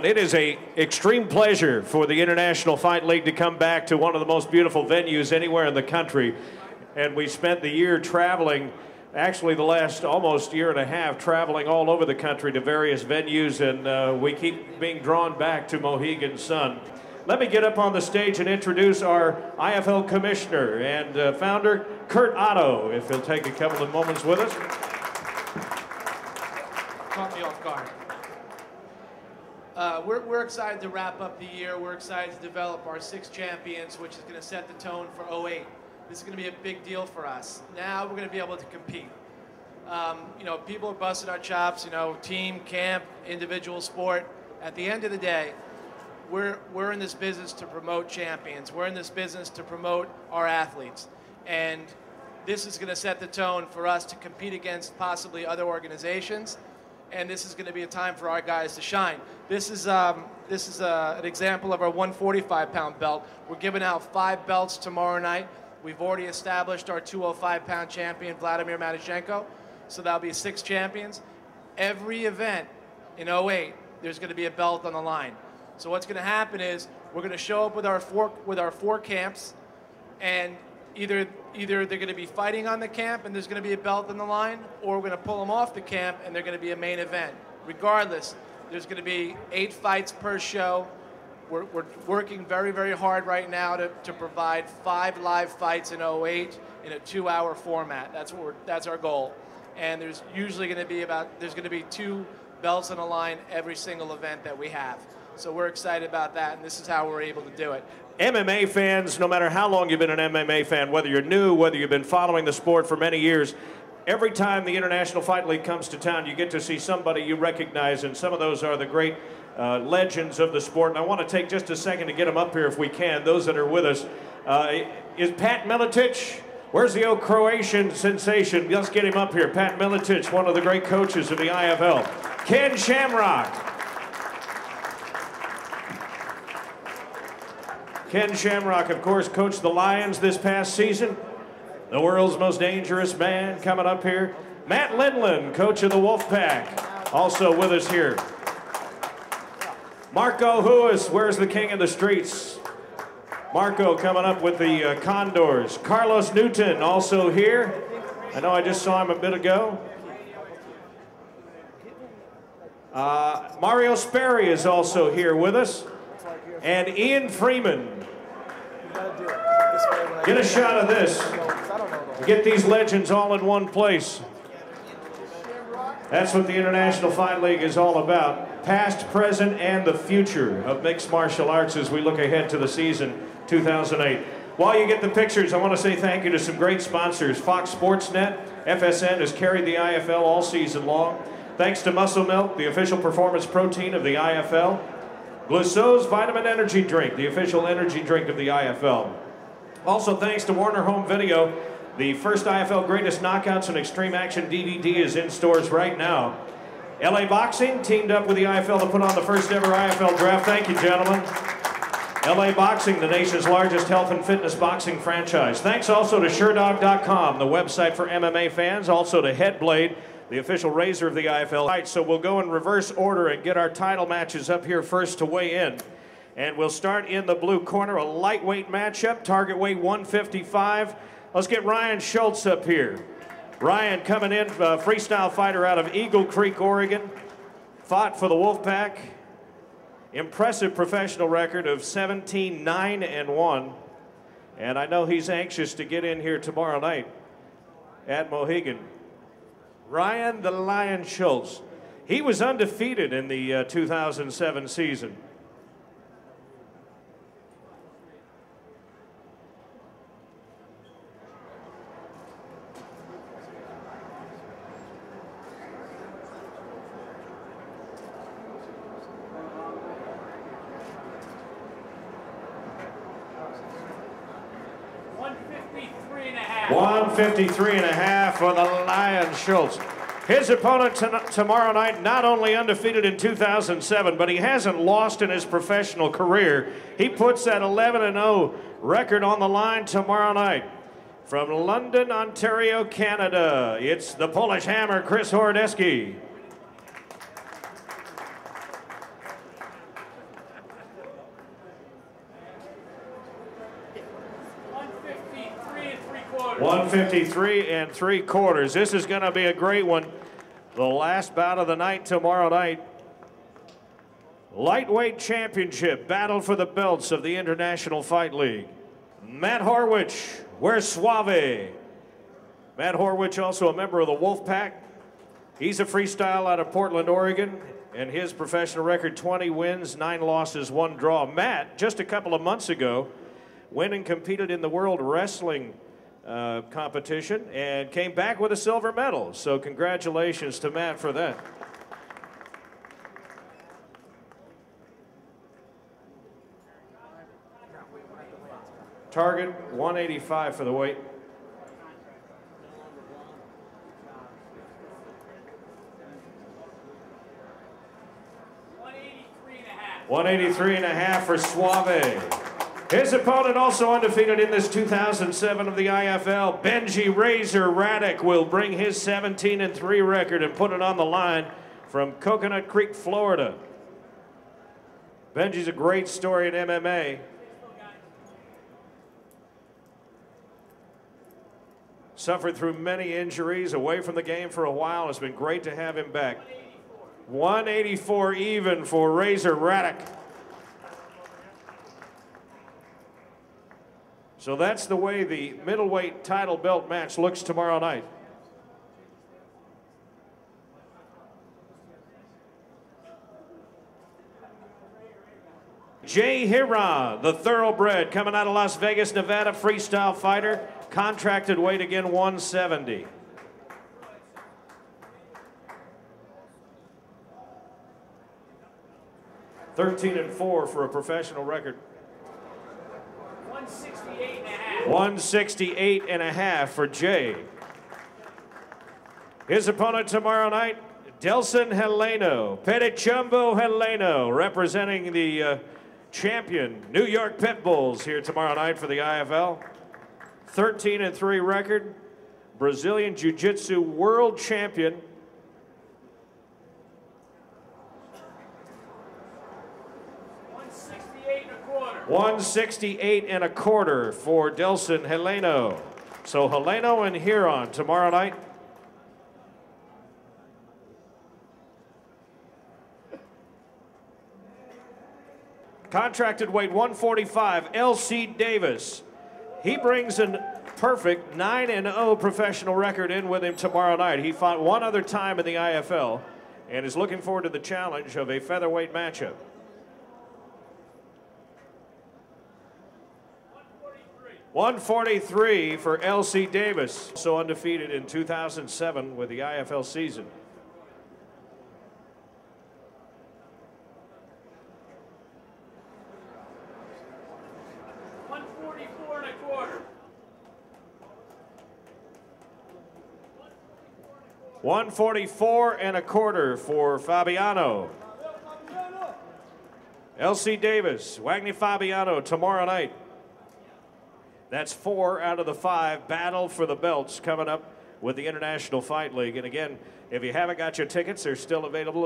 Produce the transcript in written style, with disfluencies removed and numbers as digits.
gentlemen, it is an extreme pleasure for the International Fight League to come back to one of the most beautiful venues anywhere in the country. And we spent the year traveling, actually the last almost year and a half, traveling all over the country to various venues, and we keep being drawn back to Mohegan Sun. Let me get up on the stage and introduce our IFL Commissioner and founder, Kurt Otto, if he'll take a couple of moments with us. Caught me off guard. We're excited to wrap up the year. We're excited to develop our 6 champions, which is going to set the tone for 08. This is going to be a big deal for us. Now we're going to be able to compete. You know, people are busting our chops, you know, team, camp, individual sport. At the end of the day, we're in this business to promote champions. We're in this business to promote our athletes. And this is going to set the tone for us to compete against possibly other organizations. And this is going to be a time for our guys to shine. This is an example of our 145-pound belt. We're giving out 5 belts tomorrow night. We've already established our 205-pound champion, Vladimir Matyshenko. So that'll be 6 champions. Every event in 08, there's going to be a belt on the line. So what's going to happen is we're going to show up with our 4 camps, and either they're going to be fighting on the camp and there's going to be a belt on the line, or we're going to pull them off the camp and they're going to be a main event. Regardless, there's going to be 8 fights per show. We're working very, very hard right now to provide 5 live fights in 08 in a 2-hour format. That's our goal. And there's usually going to be 2 belts on the line every single event that we have. So we're excited about that, and this is how we're able to do it. MMA fans, no matter how long you've been an MMA fan, whether you're new, whether you've been following the sport for many years, every time the International Fight League comes to town, you get to see somebody you recognize, and some of those are the great legends of the sport. And I want to take just a second to get them up here if we can, those that are with us. Is Pat Miletic? Where's the old Croatian sensation? Let's get him up here. Pat Miletic, one of the great coaches of the IFL. Ken Shamrock. Ken Shamrock, of course, coached the Lions this past season. The world's most dangerous man coming up here. Matt Lindland, coach of the Wolfpack, also with us here. Marco Huas, where's the king of the streets? Marco coming up with the Condors. Carlos Newton, also here. I know I just saw him a bit ago. Mario Sperry is also here with us. And Ian Freeman. Get a shot of this. Get these legends all in one place. That's what the International Fight League is all about. Past, present, and the future of mixed martial arts as we look ahead to the season 2008. While you get the pictures, I want to say thank you to some great sponsors. Fox Sports Net, FSN has carried the IFL all season long. Thanks to Muscle Milk, the official performance protein of the IFL. Glucose Vitamin Energy Drink, the official energy drink of the IFL. Also thanks to Warner Home Video, the first IFL Greatest Knockouts and Extreme Action DVD is in stores right now. LA Boxing teamed up with the IFL to put on the first ever IFL draft. Thank you, gentlemen. LA Boxing, the nation's largest health and fitness boxing franchise. Thanks also to SureDog.com, the website for MMA fans, also to Headblade, the official razor of the IFL. Right, so we'll go in reverse order and get our title matches up here first to weigh in. And we'll start in the blue corner, a lightweight matchup, target weight 155. Let's get Ryan Schultz up here. Ryan coming in, freestyle fighter out of Eagle Creek, Oregon. Fought for the Wolfpack. Impressive professional record of 17-9-1. And I know he's anxious to get in here tomorrow night at Mohegan. Ryan the Lion Schultz. He was undefeated in the 2007 season. $153.5 for the Lion Schultz. His opponent tomorrow night, not only undefeated in 2007, but he hasn't lost in his professional career. He puts that 11-0 record on the line tomorrow night. From London, Ontario, Canada, it's the Polish Hammer, Chris Horodecki. 153 3/4. This is going to be a great one. The last bout of the night tomorrow night. Lightweight championship battle for the belts of the International Fight League. Matt Horwich, where's Suave? Matt Horwich, also a member of the Wolfpack. He's a freestyle out of Portland, Oregon, and his professional record 20 wins, 9 losses, 1 draw. Matt, just a couple of months ago, went and competed in the World Wrestling competition and came back with a silver medal. So congratulations to Matt for that. Target 185 for the weight. 183.5 for Suave. His opponent, also undefeated in this 2007 of the IFL, Benji Razor Raddick, will bring his 17-3 record and put it on the line from Coconut Creek, Florida. Benji's a great story in MMA. Suffered through many injuries, away from the game for a while. It's been great to have him back. 184 even for Razor Raddick. So that's the way the middleweight title belt match looks tomorrow night. Jay Hiron, the thoroughbred, coming out of Las Vegas, Nevada, freestyle fighter. Contracted weight again, 170. (13-4) for a professional record. 168.5. 168.5 for Jay. His opponent tomorrow night, Delson Heleno, Petichumbo Heleno, representing the champion New York Pit Bulls here tomorrow night for the IFL. 13-3 record, Brazilian Jiu-Jitsu world champion. $168.25 for Delson Heleno. So Heleno and Huron tomorrow night. Contracted weight 145, L.C. Davis. He brings a perfect 9-0 professional record in with him tomorrow night. He fought one other time in the IFL and is looking forward to the challenge of a featherweight matchup. 143 for L.C. Davis, so undefeated in 2007 with the IFL season. $144.25 for Fabiano. L.C. Davis, Wagner Fabiano tomorrow night. That's 4 out of the 5 battle for the belts coming up with the International Fight League. And again, if you haven't got your tickets, they're still available.